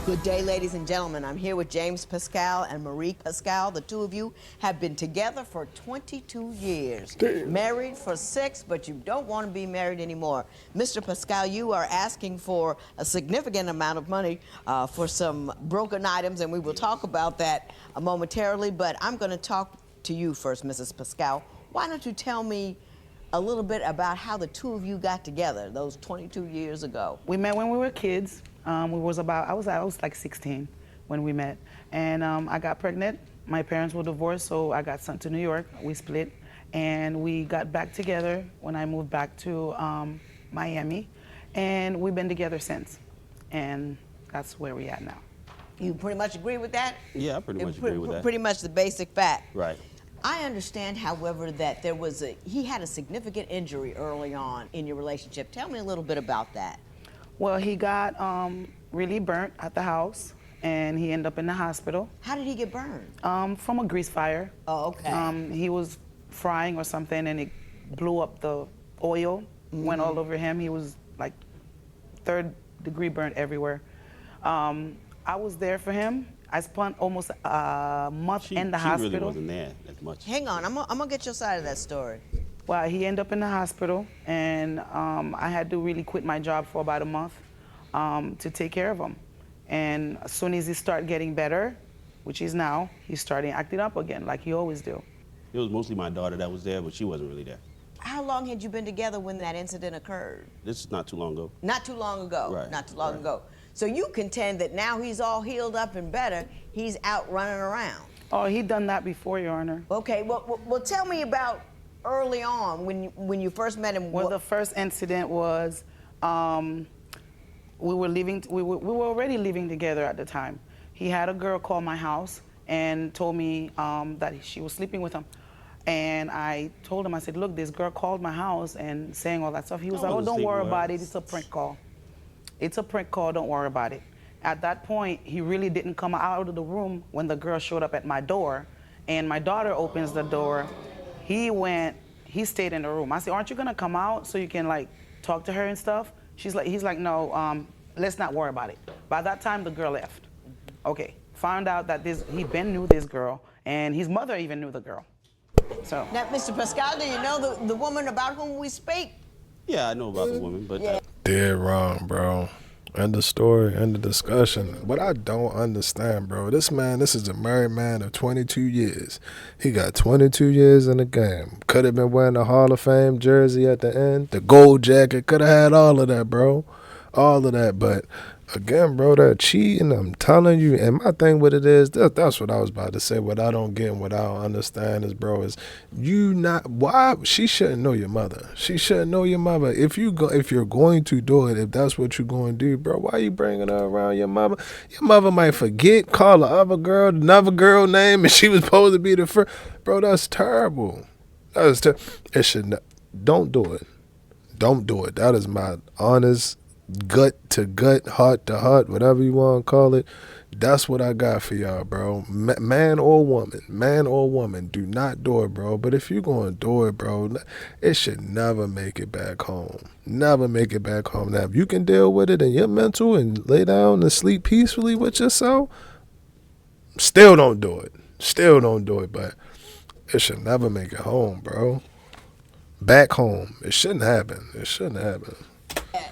Good day, ladies and gentlemen. I'm here with James Pascal and Marie Pascal. The two of you have been together for 22 years. Damn. Married for 6, but you don't want to be married anymore. Mr. Pascal, you are asking for a significant amount of money for some broken items, and we will talk about that momentarily, but I'm going to talk to you first, Mrs. Pascal. Why don't you tell me a little bit about how the two of you got together those 22 years ago? We met when we were kids. I was like 16 when we met, and I got pregnant. My parents were divorced, so I got sent to New York. We split, and we got back together when I moved back to Miami, and we've been together since, and that's where we at now. You pretty much agree with that? Yeah, I pretty much agree with that. Pretty much the basic fact. Right. I understand, however, that he had a significant injury early on in your relationship. Tell me a little bit about that. Well, he got really burnt at the house, and he ended up in the hospital. How did he get burned? From a grease fire. Oh, okay. He was frying or something, and it blew up the oil, went all over him. He was like 3rd-degree burnt everywhere. I was there for him. I spent almost a month in the hospital. She really wasn't there as much. Hang on, I'm gonna get your side of that story. Well, he ended up in the hospital, and I had to really quit my job for about a month to take care of him. And as soon as he started getting better, which he's now, he started acting up again, like he always do. It was mostly my daughter that was there, but she wasn't really there. How long had you been together when that incident occurred? This is not too long ago. Not too long ago. Right. Not too long Right. ago. So you contend that now he's all healed up and better, he's out running around. Oh, he done that before, Your Honor. Okay, well tell me about early on when you first met him. Well, the first incident was we were already living together at the time. He had a girl call my house and told me that she was sleeping with him. And I told him, I said, look, this girl called my house and saying all that stuff. He was like, oh, don't worry about it. It's a prank call. It's a prank call. Don't worry about it. At that point, he really didn't come out of the room when the girl showed up at my door. And my daughter opens the door. He stayed in the room. I said, aren't you going to come out so you can, like, talk to her and stuff? He's like, no, let's not worry about it. By that time, the girl left. Okay, found out that he knew this girl, and his mother even knew the girl. So. Now, Mr. Pascal, do you know the woman about whom we speak? Yeah, I know about the woman, but... Yeah. Dead wrong, bro. End of story, end of discussion. What I don't understand, bro, this is a married man of 22 years. He got 22 years in the game. Could have been wearing the Hall of Fame jersey at the end. The gold jacket, could have had all of that, bro. All of that, but again, bro, that cheating, I'm telling you. And my thing with it is, that's what I was about to say. What I don't get and what I don't understand is, bro, is why she shouldn't know your mother. She shouldn't know your mother. If you're going to do it, if that's what you're going to do, bro, why you bringing her around your mother? Your mother might forget, call the other girl another girl name, and she was supposed to be the first. Bro, that's terrible. It should not. Don't do it. Don't do it. That is my honest gut to gut, heart to heart, whatever you want to call it. That's what I got for y'all, bro. Man or woman, do not do it, bro. But if you're going to do it, bro, it should never make it back home. Never make it back home. Now, if you can deal with it and you're mental and lay down and sleep peacefully with yourself, still don't do it. Still don't do it, but it should never make it home, bro. Back home. It shouldn't happen. It shouldn't happen.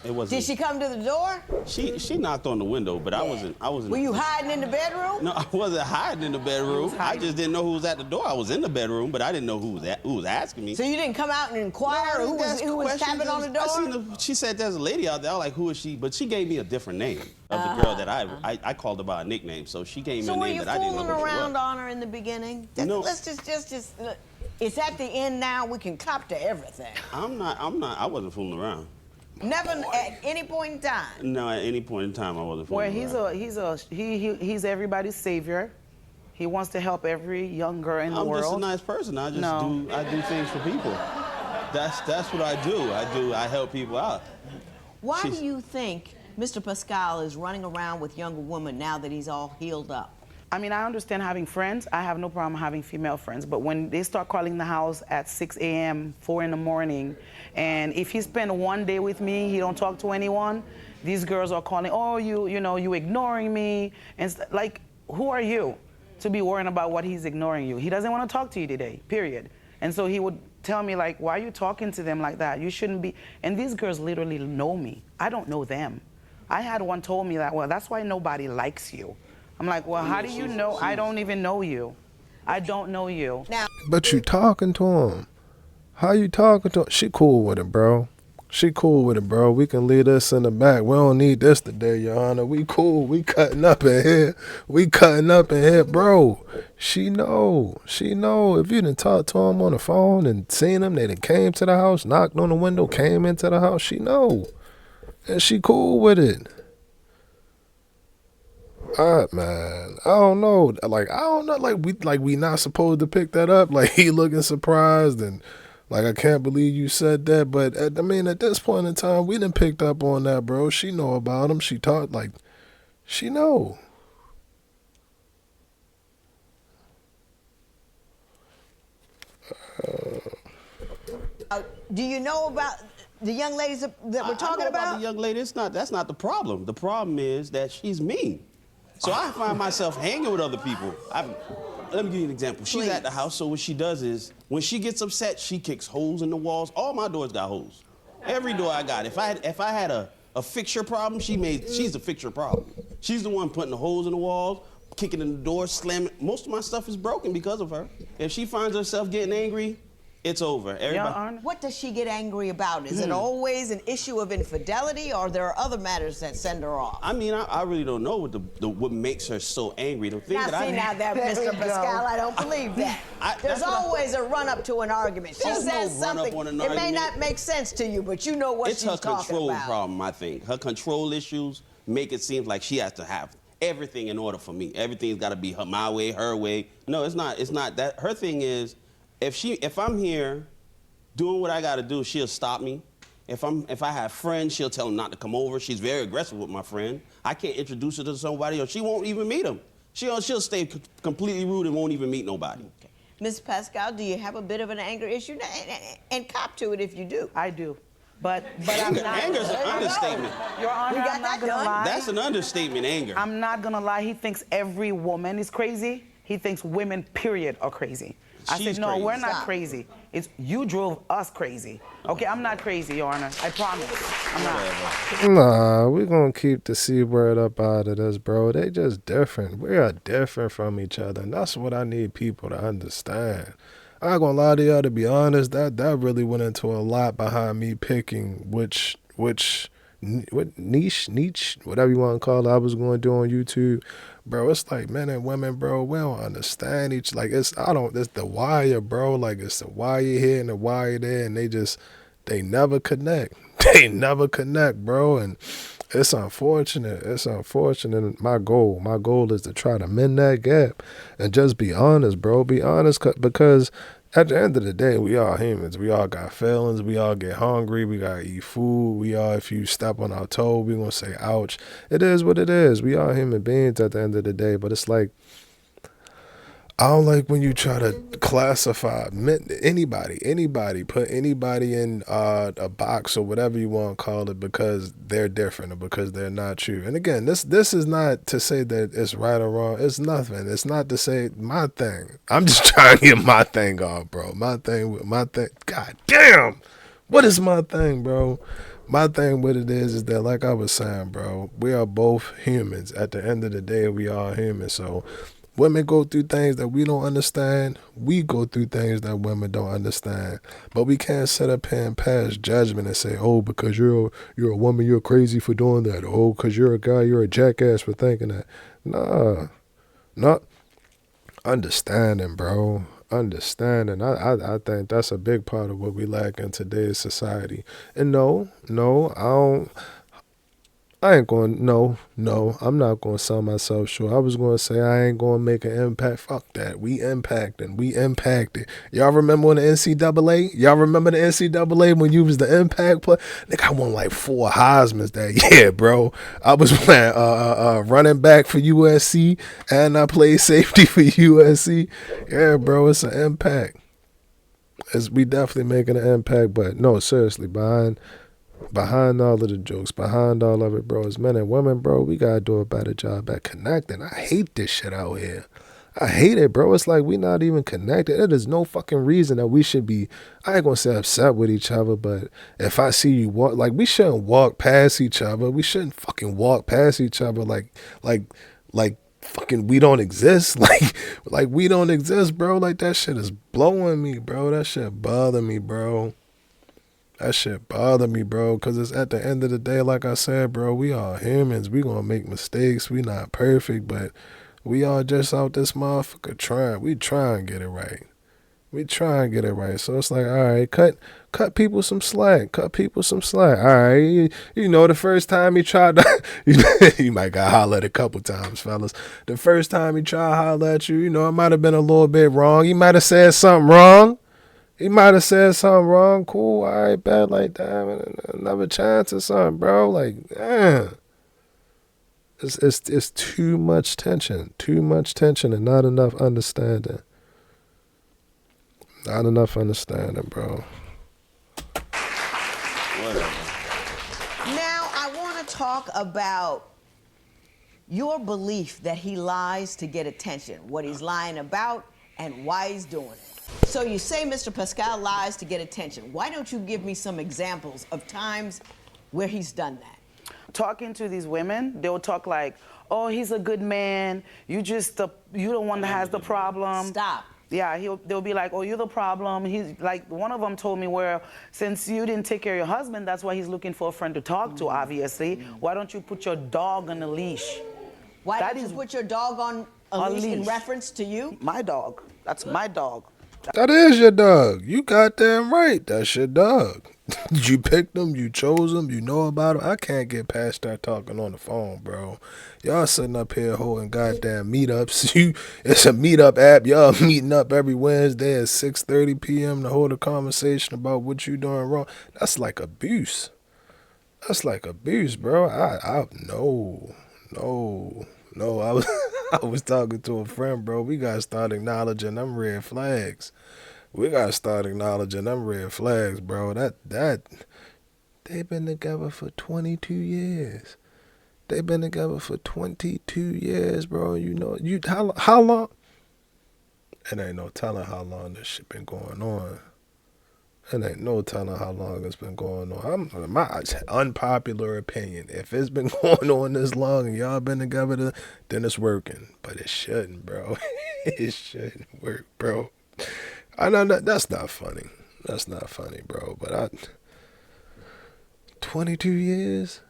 It wasn't. Did she come to the door? She knocked on the window, but I wasn't. Were you hiding in the bedroom? No, I wasn't hiding in the bedroom. I just didn't know who was at the door. I was in the bedroom, but I didn't know who was asking me. So you didn't come out and inquire who was tapping on the door? She said there's a lady out there. I was like, who is she? But she gave me a different name of the girl that I called her by a nickname. So she gave me a name that I didn't know who she was. So were you fooling around on her in the beginning? No. Let's just it's at the end now. We can cop to everything. I wasn't fooling around. Never at any point in time. No, at any point in time I wasn't fooling around. He's everybody's savior. He wants to help every young girl in the world. I'm just a nice person. I do things for people. That's what I do. I help people out. Why do you think Mr. Pascal is running around with younger women now that he's all healed up? I mean, I understand having friends. I have no problem having female friends. But when they start calling the house at 6 a.m., 4 in the morning, and if he spend one day with me, he don't talk to anyone, these girls are calling, oh, you ignoring me. And like, who are you to be worrying about what he's ignoring you? He doesn't want to talk to you today, period. And so he would tell me, like, why are you talking to them like that? You shouldn't be. And these girls literally know me. I don't know them. I had one told me that, well, that's why nobody likes you. I'm like, well, how do you know? I don't even know you. I don't know you. Now, But you talking to him. How you talking to him? She cool with it, bro. She cool with it, bro. We can leave this in the back. We don't need this today, Your Honor. We cool. We cutting up in here. We cutting up in here, bro. She know. She know. If you done talked to him on the phone and seen him, they done came to the house, knocked on the window, came into the house, she know. And she cool with it. Man, I don't know. Like, I don't know. Like we not supposed to pick that up. Like, he looking surprised and like, I can't believe you said that. But at this point in time, we done picked up on that, bro. She know about him. She talked like, she know. do you know about the young ladies that we're talking I know about? the young lady. That's not the problem. The problem is that she's mean. So I find myself hanging with other people. Let me give you an example. She's Please. at the house, so what she does is, when she gets upset, she kicks holes in the walls. All my doors got holes. Every door I got. If I had a fixture problem, she's the fixture problem. She's the one putting the holes in the walls, kicking in the door, slamming. Most of my stuff is broken because of her. If she finds herself getting angry, it's over. Everybody. What does she get angry about? Is it always an issue of infidelity, or there are other matters that send her off? I mean, I really don't know what makes her so angry. The thing Now, that see, now that, Mr. Pascal, I don't believe that. There's always a run-up to an argument. She There's says no run-up something, on an it may argument. not make sense to you, but you know what It's she's her talking control about. problem, I think. Her control issues make it seem like she has to have everything in order for me. Everything's got to be my way, her way. No, it's not. It's not that. Her thing is, if I'm here doing what I got to do, she'll stop me. If I have friends, she'll tell them not to come over. She's very aggressive with my friend. I can't introduce her to somebody, or she won't even meet them. She'll stay completely rude and won't even meet nobody. Okay. Ms. Pascal, do you have a bit of an anger issue? And cop to it if you do. I do. But I'm not. Anger's an understatement. Your Honor, We got I'm not that gonna done. lie. That's an understatement, anger. I'm not gonna lie. He thinks every woman is crazy. He thinks women, period, are crazy. I She's said, no, crazy. we're not Stop. crazy. It's you drove us crazy. Okay, I'm not crazy, Your Honor. I promise. I'm not. Nah, we gonna keep the C word up out of this, bro. They just different. We are different from each other, and that's what I need people to understand. I ain't gonna lie to y'all, to be honest, that really went into a lot behind me picking what niche, whatever you want to call it, I was going to do on YouTube. Bro, it's like men and women, bro, we don't understand it's the wire, bro. Like, it's the wire here and the wire there, and they never connect. They never connect, bro, and it's unfortunate. It's unfortunate. My goal is to try to mend that gap and just be honest, bro. Be honest, because at the end of the day, we all humans. We all got feelings. We all get hungry. We got to eat food. We all, if you step on our toe, we going to say, ouch. It is what it is. We are human beings at the end of the day. But it's like, I don't like when you try to classify anybody, put anybody in a box or whatever you want to call it because they're different or because they're not you. And again, this is not to say that it's right or wrong. It's nothing. It's not to say my thing. I'm just trying to get my thing off, bro. My thing. God damn. What is my thing, bro? My thing with it is that, like I was saying, bro, we are both humans. At the end of the day, we are humans. So women go through things that we don't understand. We go through things that women don't understand. But we can't sit up here and pass judgment and say, oh, because you're a woman, you're crazy for doing that. Oh, because you're a guy, you're a jackass for thinking that. Nah. Not understanding, bro. Understanding. I think that's a big part of what we lack in today's society. And no, I ain't going, no, I'm not going to sell myself short. I was going to say I ain't going to make an impact. Fuck that. We impacted. Y'all remember when the NCAA? Y'all remember the NCAA when you was the impact player? Nigga, I won like 4 Heismans that year, bro. I was playing running back for USC, and I played safety for USC. Yeah, bro, it's an impact. We definitely making an impact, but no, seriously, behind all of the jokes, behind all of it, bro, as men and women, bro, we gotta do a better job at connecting. I hate this shit out here. I hate it, bro. It's like we not even connected. There is no fucking reason that we should be, I ain't gonna say upset with each other, but if I see you walk, like, we shouldn't walk past each other. We shouldn't fucking walk past each other like fucking we don't exist. Like we don't exist, bro. Like, that shit is blowing me, bro. That shit bother me, bro. That shit bother me, bro, because it's at the end of the day, like I said, bro, we all humans. We gonna make mistakes. We not perfect, but we all just out this motherfucker trying. We try and get it right. We try and get it right. So it's like, all right, cut people some slack. Cut people some slack. All right, you know, the first time he tried to, you might got hollered a couple times, fellas. The first time he tried to holler at you, you know, it might have been a little bit wrong. He might have said something wrong. He might have said something wrong. Cool, all right, bad, like that. Another chance or something, bro. Like, damn. It's too much tension. Too much tension and not enough understanding. Not enough understanding, bro. Whatever. Now, I want to talk about your belief that he lies to get attention, what he's lying about, and why he's doing it. So you say Mr. Pascal lies to get attention. Why don't you give me some examples of times where he's done that? Talking to these women, they'll talk like, oh, he's a good man. You the one that has the problem. Stop. Yeah, they'll be like, oh, you're the problem. He's like, one of them told me, where since you didn't take care of your husband, that's why he's looking for a friend to talk to, obviously. Why don't you put your dog on a leash? Why don't you put your dog on a leash in reference to you? My dog. That's my dog. That is your dog. You goddamn right. That's your dog. You picked him. You chose him. You know about him. I can't get past that talking on the phone, bro. Y'all sitting up here holding goddamn meetups. It's a meetup app. Y'all meeting up every Wednesday at 6:30 p.m. to hold a conversation about what you doing wrong. That's like abuse. That's like abuse, bro. No. I was talking to a friend, bro. We gotta start acknowledging them red flags. We gotta start acknowledging them red flags, bro. That they've been together for 22 years. They've been together for 22 years, bro. You know, how long? It ain't no telling how long this shit been going on. It ain't no telling how long it's been going on. My unpopular opinion, if it's been going on this long and y'all been together, then it's working. But it shouldn't, bro. It shouldn't work, bro. I know that's not funny. That's not funny, bro. But 22 years?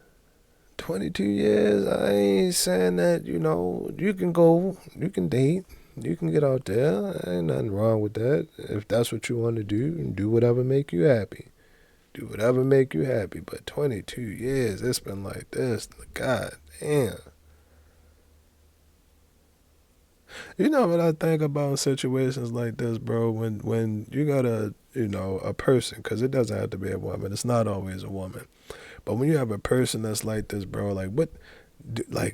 22 years? I ain't saying that, you know, you can go, you can date. You can get out there. Ain't nothing wrong with that. If that's what you want to do whatever make you happy. Do whatever make you happy. But 22 years, it's been like this. God damn. You know what I think about situations like this, bro? When you got a person, because it doesn't have to be a woman. It's not always a woman. But when you have a person that's like this, bro,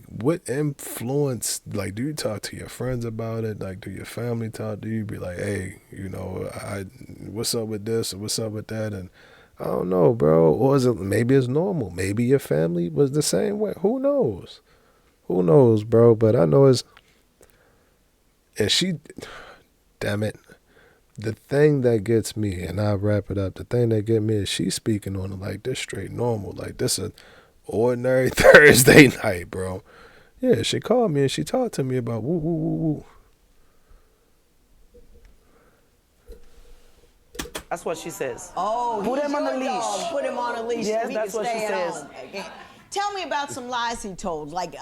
what influence, like, do you talk to your friends about it? Like, do your family talk to you? Be like, hey, you know, what's up with this or what's up with that? And I don't know, bro. Or is it, maybe it's normal. Maybe your family was the same way. Who knows? Who knows, bro? But I know damn it. The thing that gets me, and I'll wrap it up, the thing that get me is she's speaking on it like this straight normal. Like, this is ordinary Thursday night, bro. Yeah, she called me and she talked to me about woo, woo, woo, woo. That's what she says. Oh, put him on a leash. Dog. Put him on a leash. Yes, so he that's can what she stay at says. home. Tell me about some lies he told, like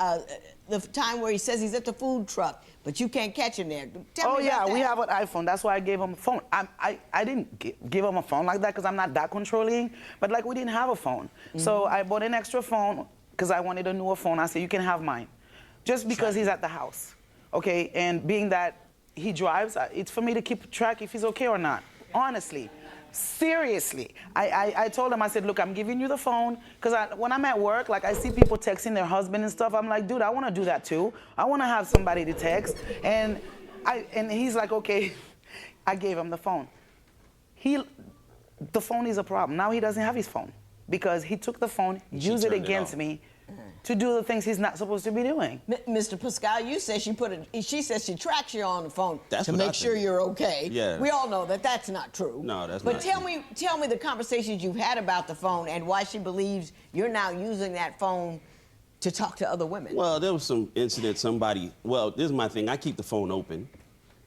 the time where he says he's at the food truck, but you can't catch him there. Tell me about that. We have an iPhone. That's why I gave him a phone. I didn't give him a phone like that because I'm not that controlling, but like we didn't have a phone. So I bought an extra phone because I wanted a newer phone. I said, you can have mine. Just because he's at the house, okay? And being that he drives, it's for me to keep track if he's okay or not, honestly. Seriously, I told him, I said, look, I'm giving you the phone, because when I'm at work, like I see people texting their husband and stuff, I'm like, dude, I want to do that too. I want to have somebody to text. And he's like, okay, I gave him the phone. The phone is a problem. Now he doesn't have his phone because he took the phone, used it against me to do the things he's not supposed to be doing. Mr. Pascal, you said she said she tracks you on the phone to what make I sure think. you're okay. Yeah. We all know that that's not true. No, that's but not tell true. tell me the conversations you've had about the phone and why she believes you're now using that phone to talk to other women. Well, there was some incident, well, this is my thing, I keep the phone open.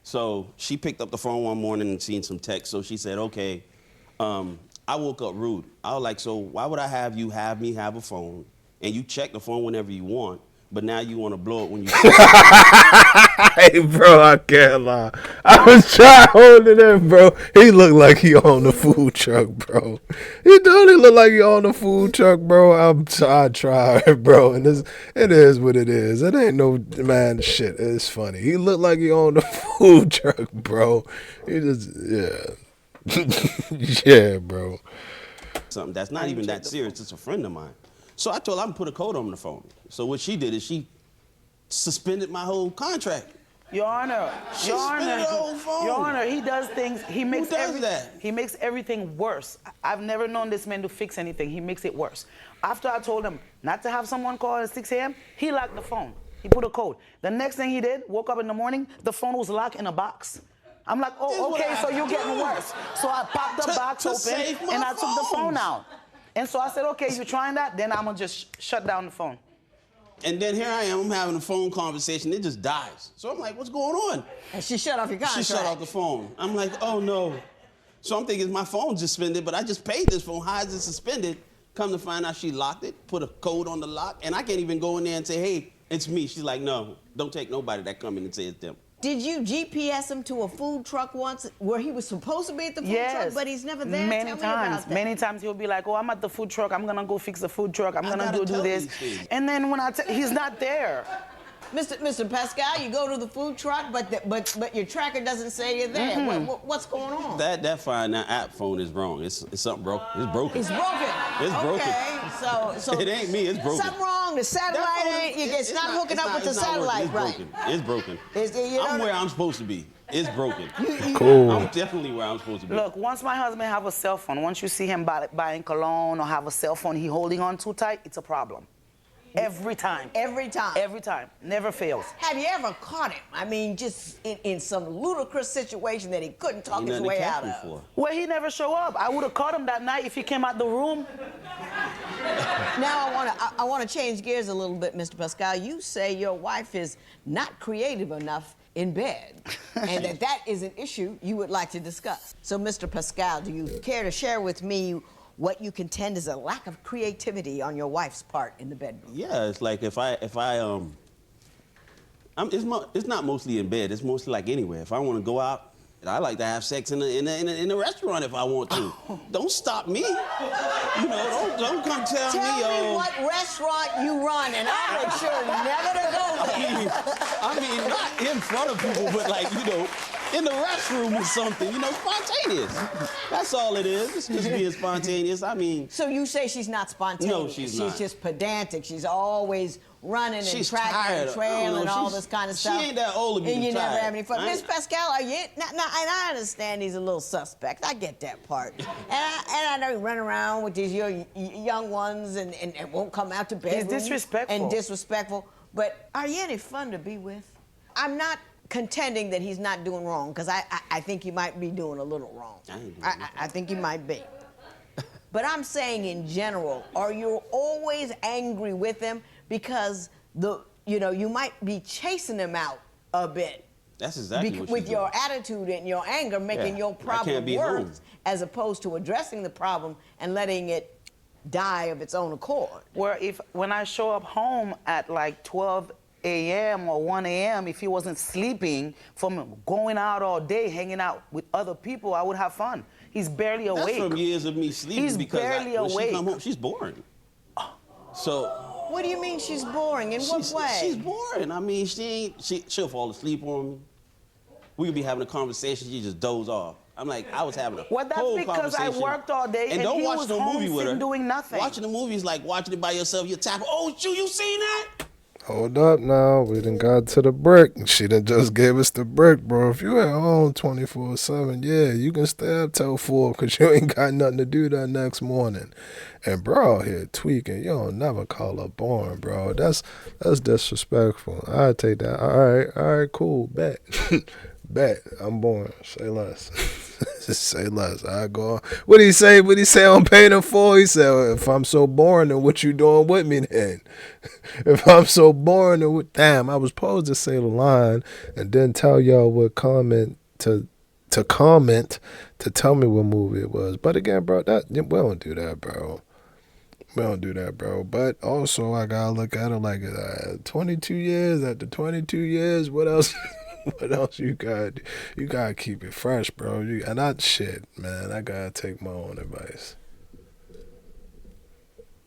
So she picked up the phone one morning and seen some text, so she said, okay, I woke up rude. I was like, so why would I have you have me have a phone and you check the phone whenever you want, but now you want to blow it when you Hey, bro, I can't lie. I was trying to hold it in, bro. He looked like he on the food truck, bro. He totally look like he on the food truck, bro. I tried, bro, and it is what it is. It ain't no, man, shit. It's funny. He looked like he on the food truck, bro. He just, yeah. Yeah, bro. something that's not even that serious. It's a friend of mine. So I told her I'm gonna put a code on the phone. So what she did is she suspended my whole contract. Your Honor, Your Honor, the whole phone. Your Honor, he does things. He makes does that? He makes everything worse. I've never known this man to fix anything. He makes it worse. After I told him not to have someone call at 6 a.m., he locked the phone. He put a code. The next thing he did, woke up in the morning, the phone was locked in a box. I'm like, oh, okay, so you're getting worse. So I popped the box open and I took the phone out. And so I said, okay, you're trying that? Then I'm gonna just shut down the phone. And then here I am, I'm having a phone conversation, it just dies. So I'm like, what's going on? And she shut off your contract. She shut off the phone. I'm like, oh no. So I'm thinking my phone's suspended, but I just paid this phone. How is it suspended? Come to find out she locked it, put a code on the lock, and I can't even go in there and say, hey, it's me. She's like, no, don't take nobody that come in and say it's them. Did you GPS him to a food truck once where he was supposed to be at the food truck, but he's never there? Many Tell me times. about that. Many times he'll be like, oh, I'm at the food truck. I'm going to go fix the food truck. I'm going to gotta go do tell this. these things. And then when he's not there. Mr. Pascal, you go to the food truck, but your tracker doesn't say you're there. What's going on? That app phone is wrong. It's something broken. It's broken. It's broken. It's broken. Okay, so It ain't me, it's broken. Something wrong. The satellite ain't. It's not hooking up with the satellite, right? It's broken. I'm where I'm supposed to be. It's broken. Cool. I'm definitely where I'm supposed to be. Look, once my husband have a cell phone, once you see him buying cologne or have a cell phone he holding on too tight, it's a problem. Every time. Every time. Every time. Never fails. Have you ever caught him? I mean, just in some ludicrous situation that he couldn't talk his way out of. Well, he never show up. I would have caught him that night if he came out the room. Now I want to change gears a little bit, Mr. Pascal. You say your wife is not creative enough in bed, and that is an issue you would like to discuss. So, Mr. Pascal, do you care to share with me what you contend is a lack of creativity on your wife's part in the bedroom? Yeah, it's like it's not mostly in bed. It's mostly like anywhere. If I want to go out, I like to have sex in a restaurant if I want to. Don't stop me. You know, don't come tell me. Tell me what restaurant you run, and I'll make sure never to go there. I mean, not in front of people, but like, you know, in the restroom or something, you know, spontaneous. That's all it is. It's just being spontaneous. I mean. So you say she's not spontaneous? No, she's not. She's just pedantic. She's always running and tracking tired. and trailing and all this kind of stuff. She ain't that old to be and you tired. never have any fun. Miss Pascal, are you? Now, and I understand he's a little suspect. I get that part. and I know he run around with these young ones and won't come out to bed. He's disrespectful. And disrespectful. But are you any fun to be with? I'm not contending that he's not doing wrong, because I think he might be doing a little wrong. I think he might be. But I'm saying in general, are you always angry with him because you might be chasing him out a bit? That's exactly what with your attitude and your anger, making your problem worse, as opposed to addressing the problem and letting it die of its own accord. Where when I show up home at like 12 a.m. or 1 a.m., if he wasn't sleeping from going out all day, hanging out with other people, I would have fun. He's barely awake. That's from years of me sleeping. He's because barely when awake. she come home, she's boring. So What do you mean she's boring? In what way? She's boring. I mean, she'll fall asleep on me. We could be having a conversation, she just doze off. I'm like, I was having a Well, that's whole because I conversation. worked all day and don't he watch was no home movie with her. sitting doing nothing. Watching the movie is like watching it by yourself. You tap, oh, you seen that? Hold up now. We done got to the brick. She done just gave us the brick, bro. If you at home 24/7, yeah, you can stay up till 4 because you ain't got nothing to do that next morning. And bro out here tweaking. You don't never call her boring, bro. That's disrespectful. I take that. All right, cool. Bet. Bet. I'm boring. Say less. Just say less. I go on. What he say on Paying in Full? He said, well, if I'm so boring, then what you doing with me then? If I'm so boring, then what? Damn, I was supposed to say the line and then tell y'all what comment to comment to tell me what movie it was. But again, bro, we don't do that, bro. We don't do that, bro. But also, I gotta look at it like 22 years. After 22 years, what else? What else you got? You gotta keep it fresh, bro. And that shit, man. I gotta take my own advice.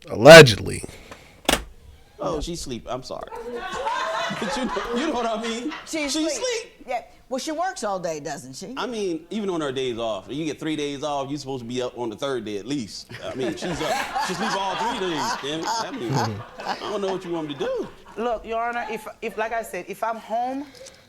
Allegedly. Oh, she sleep. I'm sorry. But you know what I mean? She sleep. Yeah. Well, she works all day, doesn't she? I mean, even on her days off, you get 3 days off, you're supposed to be up on the 3rd day at least. I mean, she's up. She sleeps all 3 days. Damn it. I mean, I don't know what you want me to do. Look, Your Honor, if like I said, if I'm home,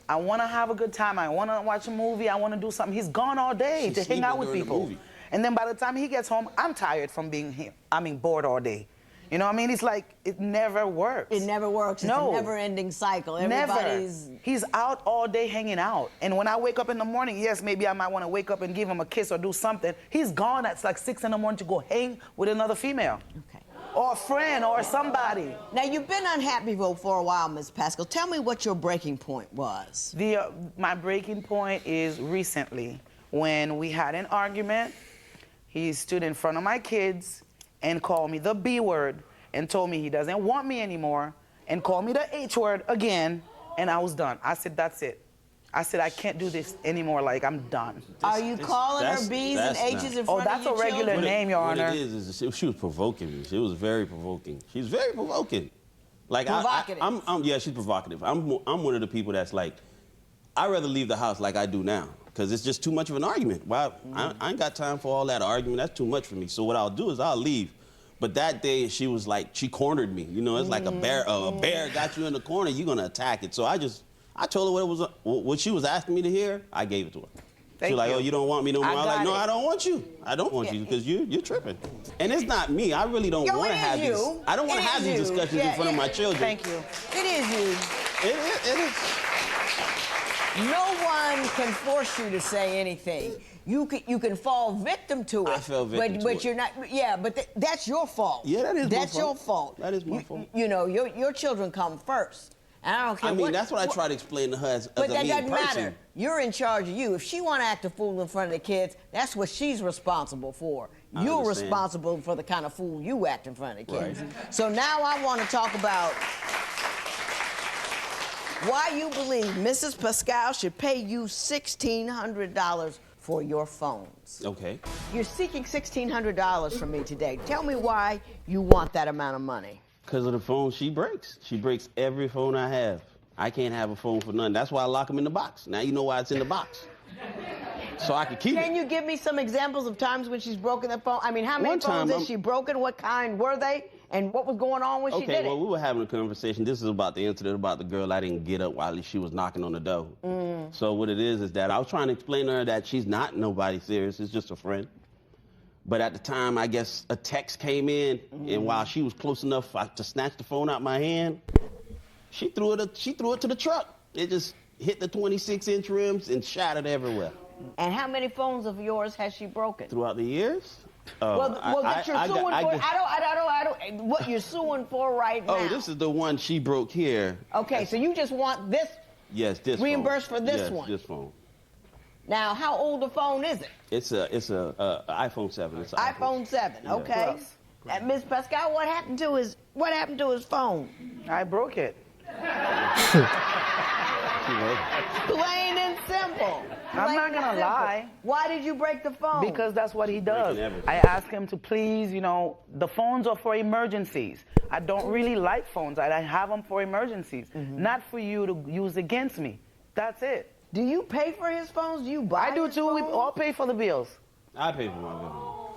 I want to have a good time. I want to watch a movie. I want to do something. He's gone all day to hang out with people. And then by the time he gets home, I'm tired from being here. I mean, bored all day. You know what I mean? It's like, it never works. It never works. No. It's a never-ending cycle. Never. He's out all day hanging out. And when I wake up in the morning, yes, maybe I might want to wake up and give him a kiss or do something. He's gone at like 6 in the morning to go hang with another female. Okay. Or a friend or somebody. Now, you've been unhappy for a while, Ms. Pascal. Tell me what your breaking point was. My breaking point is recently when we had an argument. He stood in front of my kids and called me the B word and told me he doesn't want me anymore and called me the H word again, and I was done. I said, that's it. I said, I can't do this anymore. Like, I'm done. Are you calling her B's and H's in front of your children? Oh, that's a regular name, Your Honor. What it is she was provoking me. She was very provoking. She's very provoking. Like, provocative. yeah, she's provocative. I'm one of the people that's like, I'd rather leave the house like I do now because it's just too much of an argument. Well, I ain't got time for all that argument. That's too much for me. So what I'll do is I'll leave. But that day, she was like, she cornered me. You know, it's like a bear got you in the corner, you're gonna attack it. So I told her what she was asking me to hear, I gave it to her. She was like, oh, you don't want me no more? I was like, no, I don't want you. I don't want you because you're tripping. And it's not me. I really don't want to have these. I don't want to have these discussions in front of my children. Thank you. It is you. It is. No one can force you to say anything. You can fall victim to it. I fell victim to it. But you're not. Yeah, but that's your fault. Yeah, that is my fault. That's your fault. That is my fault. You know, your children come first. And I don't care. I mean, that's what I try to explain to her as but a that mean doesn't person. matter. You're in charge of you. If she want to act a fool in front of the kids, that's what she's responsible for. You're responsible for the kind of fool you act in front of the kids. Right. So now I want to talk about why you believe Mrs. Pascal should pay you $1,600 for your phones. Okay. You're seeking $1,600 from me today. Tell me why you want that amount of money. Because of the phone she breaks. She breaks every phone I have. I can't have a phone for nothing. That's why I lock them in the box. Now you know why it's in the box. So I can keep it. Can you give me some examples of times when she's broken the phone? I mean, how many phones has she broken? What kind were they? And what was going on when she did it? Okay, well, we were having a conversation. This is about the incident about the girl I didn't get up while she was knocking on the door. So what it is that I was trying to explain to her that she's not nobody serious. It's just a friend. But at the time, I guess a text came in, and while she was close enough to snatch the phone out my hand, she threw it to the truck. It just hit the 26-inch rims and shattered everywhere. And how many phones of yours has she broken? Throughout the years? That you're suing for. I don't. What you're suing for right now? Oh, this is the one she broke here. Okay, so you just want this? Yes, this reimbursed phone. for this one. This phone. Now, how old a phone is it? It's a iPhone 7. It's iPhone 7. Okay. Yeah. And Ms. Pascal, what happened to his phone? I broke it. Plain and simple. I'm not gonna simple. lie. Why did you break the phone? Because that's what he does. everything. I ask him to please, the phones are for emergencies. I don't really like phones. I have them for emergencies, not for you to use against me. That's it. Do you pay for his phones? Do you buy I do his too. We phones? all pay for the bills. I pay for my bill.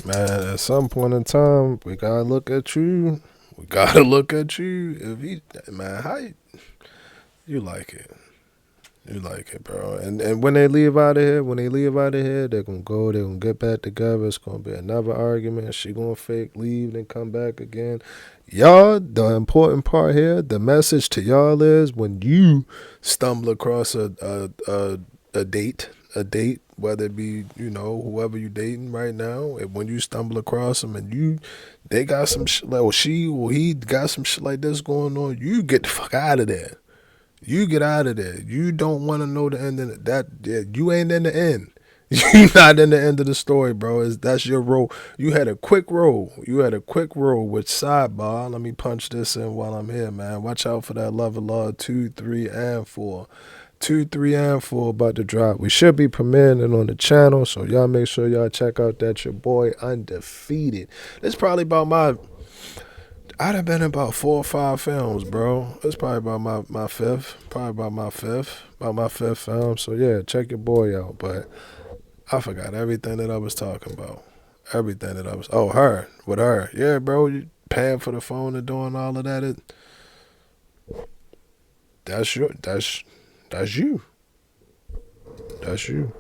Man, at some point in time, we gotta look at you. We gotta look at you. If he, man, how you like it? You like it, bro. And when they leave out of here, they're gonna go. They're gonna get back together. It's gonna be another argument. She gonna fake leave, then come back again. Y'all, the important part here, the message to y'all is when you stumble across a date, whether it be, whoever you dating right now, and when you stumble across them and they got some shit like, or she or he got some shit like this going on, you get the fuck out of there. You get out of there. You don't want to know the end of that. Yeah, you ain't in the end. You're not in the end of the story, bro. That's your role. You had a quick roll. Which sidebar. Let me punch this in while I'm here, man. Watch out for that Love and Law 2, 3, and 4. 2, 3, and 4 about to drop. We should be premiering it on the channel, so y'all make sure y'all check out that your boy Undefeated. This probably about I'd have been in about 4 or 5 films, bro. It's probably about my fifth. About my fifth film. So yeah, check your boy out. But I forgot everything that I was talking about. Her. With her. Yeah, bro, you paying for the phone and doing all of that. That's you. That's you.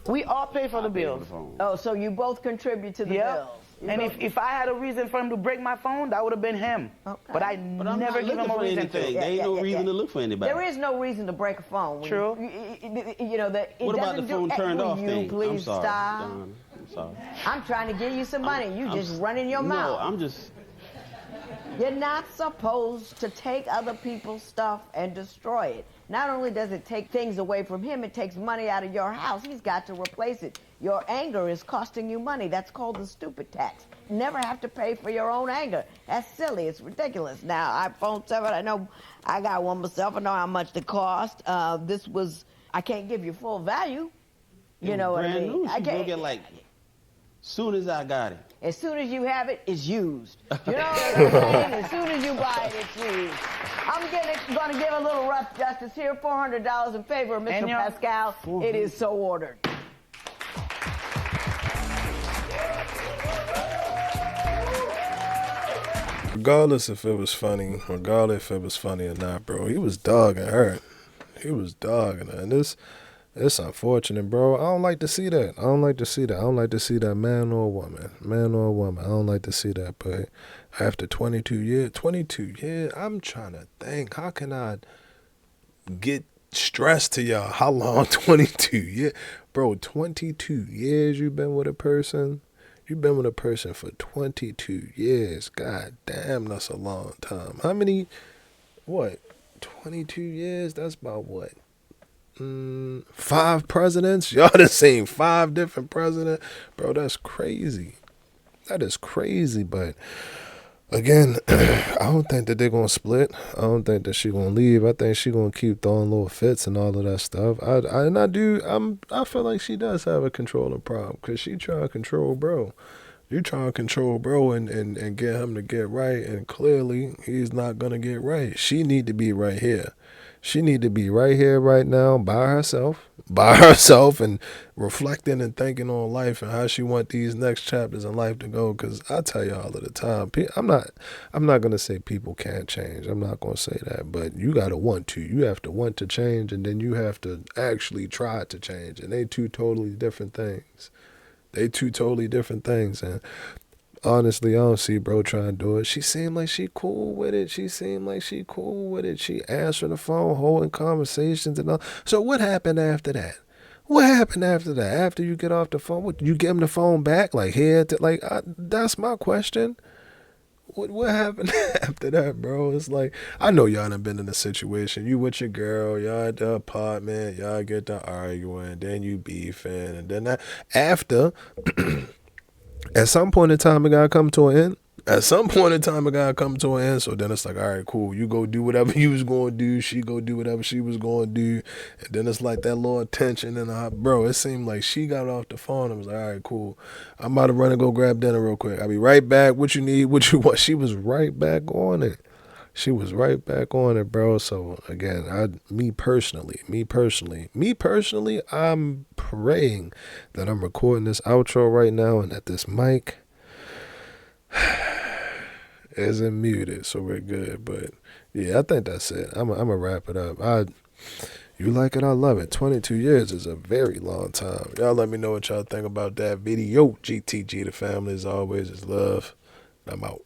We all pay for the bills. Oh, so you both contribute to the bills. And if I had a reason for him to break my phone, that would have been him. Okay. But I But I'm never not give him looking a for reason anything. to. There ain't no reason to look for anybody. There is no reason to break a phone. True. What about the phone turned off thing? Please I'm sorry, stop. John. I'm sorry. I'm trying to give you some money. You just running your mouth. No, I'm just. You're not supposed to take other people's stuff and destroy it. Not only does it take things away from him, it takes money out of your house. He's got to replace it. Your anger is costing you money. That's called the stupid tax. Never have to pay for your own anger. That's silly. It's ridiculous. Now, iPhone 7, I know I got one myself. I know how much they cost. I can't give you full value. You know what I mean? New. She broke it like soon as I got it. As soon as you have it, it's used. You know what I'm saying? As soon as you buy it, it's used. I'm going to give a little rough justice here. $400 in favor of Mr. Pascal. It is so ordered. Regardless if it was funny or not, bro, he was dogging her. And it's unfortunate, bro. I don't like to see that. I don't like to see that man or woman. I don't like to see that. But after 22 years, I'm trying to think, how can I get stressed to y'all? How long? 22 years? Bro, 22 years you've been with a person? You've been with a person for 22 years. God damn, that's a long time. How many, 22 years? That's about what? 5 presidents? Y'all done seen 5 different presidents? Bro, that's crazy. That is crazy, but again, I don't think that they're going to split. I don't think that she going to leave. I think she going to keep throwing little fits and all of that stuff. I feel like she does have a controlling problem because she trying to control bro. You trying to control bro and get him to get right, and clearly he's not going to get right. She need to be right here. She need to be right here, right now, by herself, and reflecting and thinking on life and how she want these next chapters in life to go. Because I tell you all of the time, I'm not gonna say people can't change. I'm not gonna say that, but you gotta want to. You have to want to change, and then you have to actually try to change. And they two totally different things. And honestly, I don't see bro trying to do it. She seemed like she cool with it. She answered the phone, holding conversations and all. So what happened after that? After you get off the phone, what, you give him the phone back? Like, here, that's my question. What happened after that, bro? It's like, I know y'all done been in a situation. You with your girl, y'all at the apartment, y'all get to arguing, then you beefing, and then after... At some point in time, it gotta come to an end. At some point in time, it gotta come to an end. So then it's like, all right, cool. You go do whatever you was going to do. She go do whatever she was going to do. And then it's like that little tension. And bro, it seemed like she got off the phone and was like, all right, cool. I'm about to run and go grab dinner real quick. I'll be right back. What you need? What you want? She was right back on it. She was right back on it, bro. So again, me personally, I'm praying that I'm recording this outro right now and that this mic isn't muted, so we're good. But yeah, I think that's it. I'm gonna wrap it up. You like it, I love it. 22 years is a very long time. Y'all let me know what y'all think about that video. GTG, the family, as always, is love. I'm out.